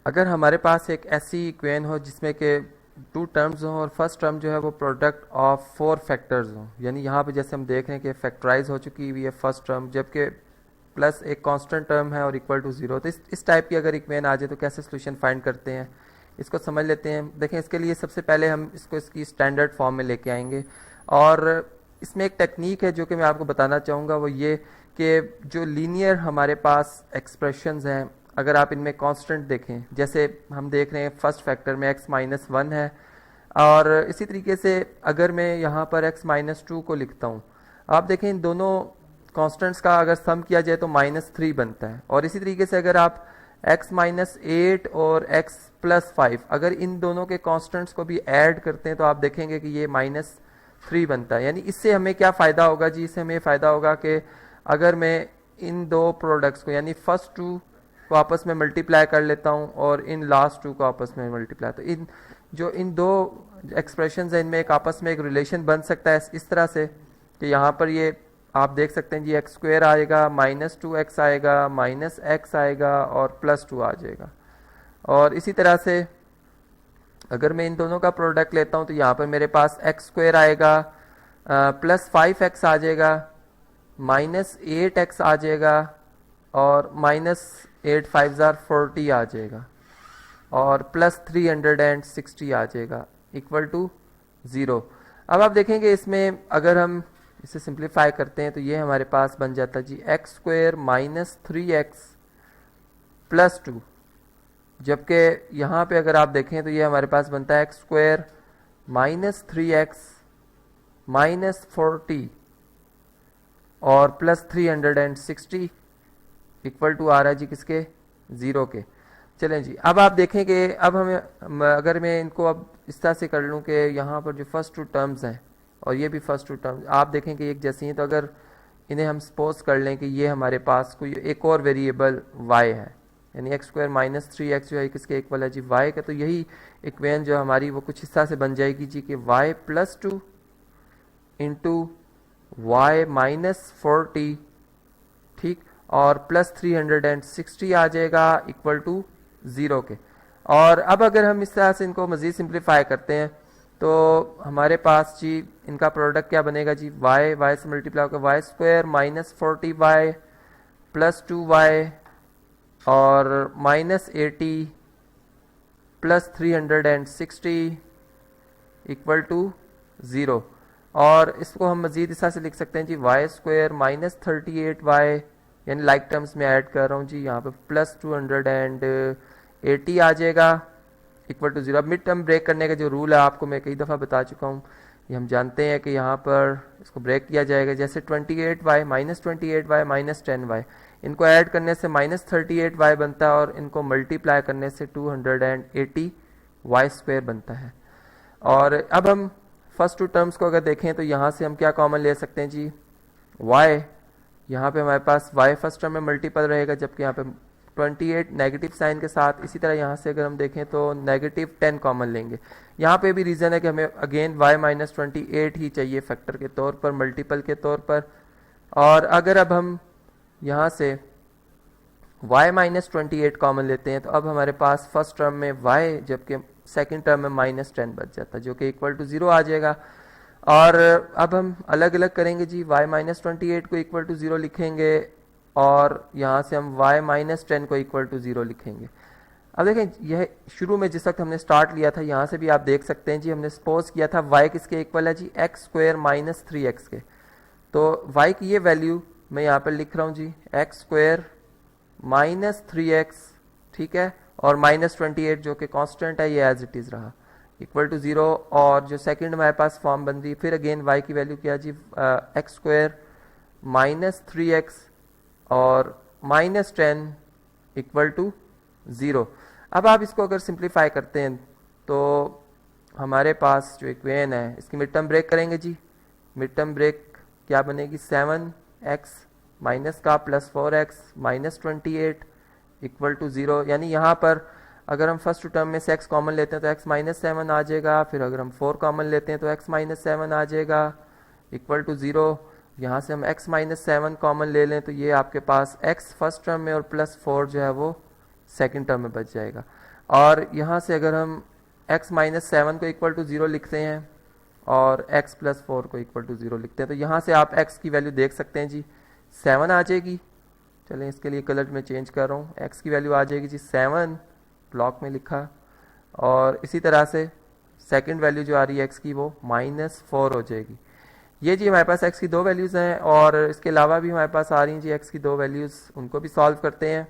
अगर हमारे पास एक ऐसी इक्वेशन हो जिसमें के टू टर्म्स हों और फर्स्ट टर्म जो है वो प्रोडक्ट ऑफ फोर फैक्टर्स हों, यानी यहाँ पे जैसे हम देख रहे हैं कि फैक्टराइज हो चुकी हुई है फर्स्ट टर्म, जबकि प्लस एक कांस्टेंट टर्म है और इक्वल टू जीरो, तो इस टाइप की अगर इक्वेशन आ जाए तो कैसे सोल्यूशन फाइंड करते हैं इसको समझ लेते हैं। देखें, इसके लिए सबसे पहले हम इसको इसकी स्टैंडर्ड फॉर्म में लेके आएंगे, और इसमें एक टेक्निक है जो कि मैं आपको बताना चाहूँगा, वो ये कि जो लीनियर हमारे पास एक्सप्रेशंस हैं, अगर आप इनमें कांस्टेंट देखें, जैसे हम देख रहे हैं फर्स्ट फैक्टर में x माइनस वन है, और इसी तरीके से अगर मैं यहाँ पर x माइनस टू को लिखता हूँ, आप देखें इन दोनों कांस्टेंट्स का अगर सम किया जाए तो माइनस थ्री बनता है। और इसी तरीके से अगर आप x माइनस एट और x प्लस फाइव, अगर इन दोनों के कांस्टेंट्स को भी ऐड करते हैं तो आप देखेंगे कि ये माइनस थ्री बनता है। यानी इससे हमें क्या फ़ायदा होगा जी, इससे हमें फ़ायदा होगा कि अगर मैं इन दो प्रोडक्ट्स को यानी फर्स्ट टू को आपस में मल्टीप्लाई कर लेता हूँ और इन लास्ट टू को आपस में मल्टीप्लाई, तो इन दो एक्सप्रेशंस हैं इनमें एक आपस में एक रिलेशन बन सकता है इस तरह से कि यहाँ पर ये आप देख सकते हैं जी एक्स स्क्वेयर आएगा, माइनस टू एक्स आएगा, माइनस एक्स आएगा और प्लस टू आ जाएगा। और इसी तरह से अगर मैं इन दोनों का प्रोडक्ट लेता हूँ तो यहाँ पर मेरे पास एक्स स्क्वेयर आएगा, प्लस फाइव एक्स आ जाएगा, माइनस एट एक्स आ जाएगा और माइनस एट फाइव ज़ार 40 आ जाएगा और प्लस 360 आ जाएगा इक्वल टू ज़ीरो। अब आप देखेंगे इसमें अगर हम इसे सिंप्लीफाई करते हैं तो ये हमारे पास बन जाता है जी x square minus three x plus two, जबकि यहाँ पे अगर आप देखें तो ये हमारे पास बनता है x square minus three x minus 40 और प्लस 360 इक्वल टू आ रहा है जी किसके, ज़ीरो के। चलें जी, अब आप देखें कि अब हमें अगर मैं इनको अब इस तरह से कर लूँ कि यहाँ पर जो फर्स्ट टू टर्म्स हैं और ये भी फर्स्ट टू टर्म्स आप देखें कि एक जैसी हैं, तो अगर इन्हें हम सपोज कर लें कि ये हमारे पास कोई एक और वेरिएबल y है, यानी x square minus three x जो है किसके इक्वल है जी y का, तो यही इक्वेशन जो हमारी वो कुछ हिस्सा से बन जाएगी जी कि y plus two into y minus 40, ठीक, और प्लस 360 आ जाएगा इक्वल टू ज़ीरो के। और अब अगर हम इस तरह से इनको मज़ीद सिंप्लीफाई करते हैं तो हमारे पास जी इनका प्रोडक्ट क्या बनेगा जी, वाई से मल्टीप्लाई होकर y square minus 40y plus 2y और minus 80 plus 360 equal to zero. और इसको हम मज़ीद इस तरह से लिख सकते हैं जी वाई स्क्वायर माइनस 38y, यानी लाइक टर्म्स में ऐड कर रहा हूँ जी यहाँ पे प्लस 280 आ जाएगा इक्वल टू ज़ीरो। अब मिड टर्म ब्रेक करने का जो रूल है आपको मैं कई दफ़ा बता चुका हूँ, ये हम जानते हैं कि यहाँ पर इसको ब्रेक किया जाएगा, जैसे 28y minus 28y minus 10y, इनको ऐड करने से माइनस 38y बनता है और इनको मल्टीप्लाई करने से 280y स्क्वायर बनता है। और अब हम फर्स्ट टू टर्म्स को अगर देखें तो यहाँ से हम क्या कॉमन ले सकते हैं जी, y, यहाँ पे हमारे पास y फर्स्ट टर्म में मल्टीपल रहेगा, जबकि यहाँ पे 28 नेगेटिव साइन के साथ। इसी तरह यहाँ से अगर हम देखें तो नेगेटिव 10 कॉमन लेंगे। यहाँ पे भी रीज़न है कि हमें अगेन y माइनस 28 ही चाहिए फैक्टर के तौर पर, मल्टीपल के तौर पर। और अगर अब हम यहाँ से y माइनस 28 कॉमन लेते हैं तो अब हमारे पास फर्स्ट टर्म में y, जबकि सेकेंड टर्म में माइनस 10 बच जाता है जो कि इक्वल टू ज़ीरो आ जाएगा। और अब हम अलग अलग करेंगे जी, y माइनस 28 को इक्वल टू ज़ीरो लिखेंगे और यहाँ से हम y माइनस 10 को इक्वल टू ज़ीरो लिखेंगे। अब देखें यह शुरू में जिस वक्त हमने स्टार्ट लिया था यहाँ से भी आप देख सकते हैं जी, हमने सपोज किया था y किसके इक्वल है जी, x square minus three x के। तो y की ये वैल्यू मैं यहाँ पर लिख रहा हूँ जी x square minus three x, ठीक है, और माइनस 28 जो कि कांस्टेंट है ये एज इट इज़ रहा इक्वल टू ज़ीरो। और जो सेकंड हमारे पास फॉर्म बन रही, फिर अगेन y की वैल्यू क्या जी, x square minus three x और माइनस 10 इक्वल टू ज़ीरो। अब आप इसको अगर सिंप्लीफाई करते हैं तो हमारे पास जो इक्वेशन है इसकी मिड टर्म ब्रेक करेंगे जी, मिड टर्म ब्रेक क्या बनेगी, 7x माइनस का plus 4x minus 28 equal to zero. यानी यहाँ पर अगर हम फर्स्ट टर्म में से x कॉमन लेते हैं तो x माइनस 7 आ जाएगा, फिर अगर हम 4 कॉमन लेते हैं तो x माइनस 7 आ जाएगा इक्वल टू ज़ीरो। यहाँ से हम x माइनस 7 कॉमन ले लें तो ये आपके पास x फर्स्ट टर्म में और प्लस 4 जो है वो सेकंड टर्म में बच जाएगा। और यहाँ से अगर हम x माइनस 7 को इक्वल टू 0 लिखते हैं और x प्लस 4 को इक्वल टू 0 लिखते हैं, तो यहाँ से आप x की वैल्यू देख सकते हैं जी 7 आ जाएगी। चलें इसके लिए कलर में चेंज कर रहा हूँ, x की वैल्यू आ जाएगी जी 7, ब्लॉक में लिखा। और इसी तरह से सेकंड वैल्यू जो आ रही है x की वो -4 हो जाएगी। ये जी हमारे पास x की दो वैल्यूज़ हैं और इसके अलावा भी हमारे पास आ रही हैं जी x की दो वैल्यूज़, उनको भी सॉल्व करते हैं।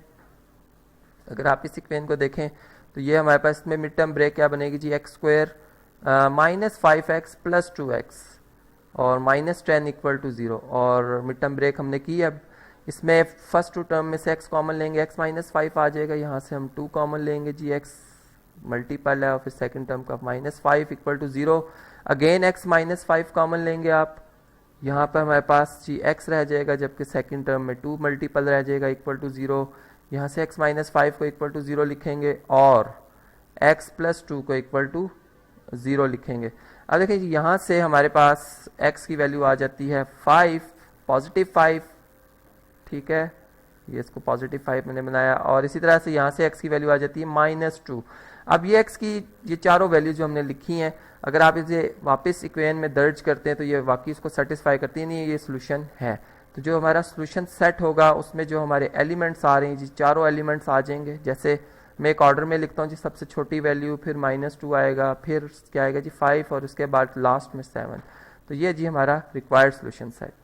अगर आप इस इक्वेशन को देखें तो ये हमारे पास इसमें मिड टर्म ब्रेक क्या बनेगी जी x square -5x plus 2x और -10 इक्वल टू 0। और मिड टर्म ब्रेक हमने की। अब इसमें फर्स्ट टू टर्म में से x कॉमन लेंगे, x -5 आ जाएगा, यहाँ से हम 2 कॉमन लेंगे जी, x मल्टीपल है और फिर सेकंड टर्म का -5 equal to 0। Again x -5 common लेंगे आप, यहाँ पर हमारे पास जी x रह जाएगा, जबकि सेकंड टर्म में 2 मल्टीपल रह जाएगा इक्वल टू 0। यहाँ से x -5 को इक्वल टू 0 लिखेंगे और x प्लस 2 को इक्वल टू 0 लिखेंगे। अब देखिए यहाँ से हमारे पास x की वैल्यू आ जाती है 5, +5, ठीक है, ये इसको +5 मैंने बनाया। और इसी तरह से यहाँ से x की वैल्यू आ जाती है -2। अब ये x की ये चारों वैल्यू जो हमने लिखी हैं, अगर आप इसे वापस इक्वेशन में दर्ज करते हैं तो ये वाकई इसको सेटिस्फाई करती है, नहीं ये सोल्यूशन है। तो जो हमारा सोल्यूशन सेट होगा उसमें जो हमारे एलिमेंट्स आ रहे हैं जी, चारों एलिमेंट्स आ जाएंगे। जैसे मैं एक ऑर्डर में लिखता हूँ जी, सबसे छोटी वैल्यू, फिर -2 आएगा, फिर क्या आएगा जी 5 और उसके बाद लास्ट में 7। तो ये जी हमारा रिक्वायर्ड सोल्यूशन सेट।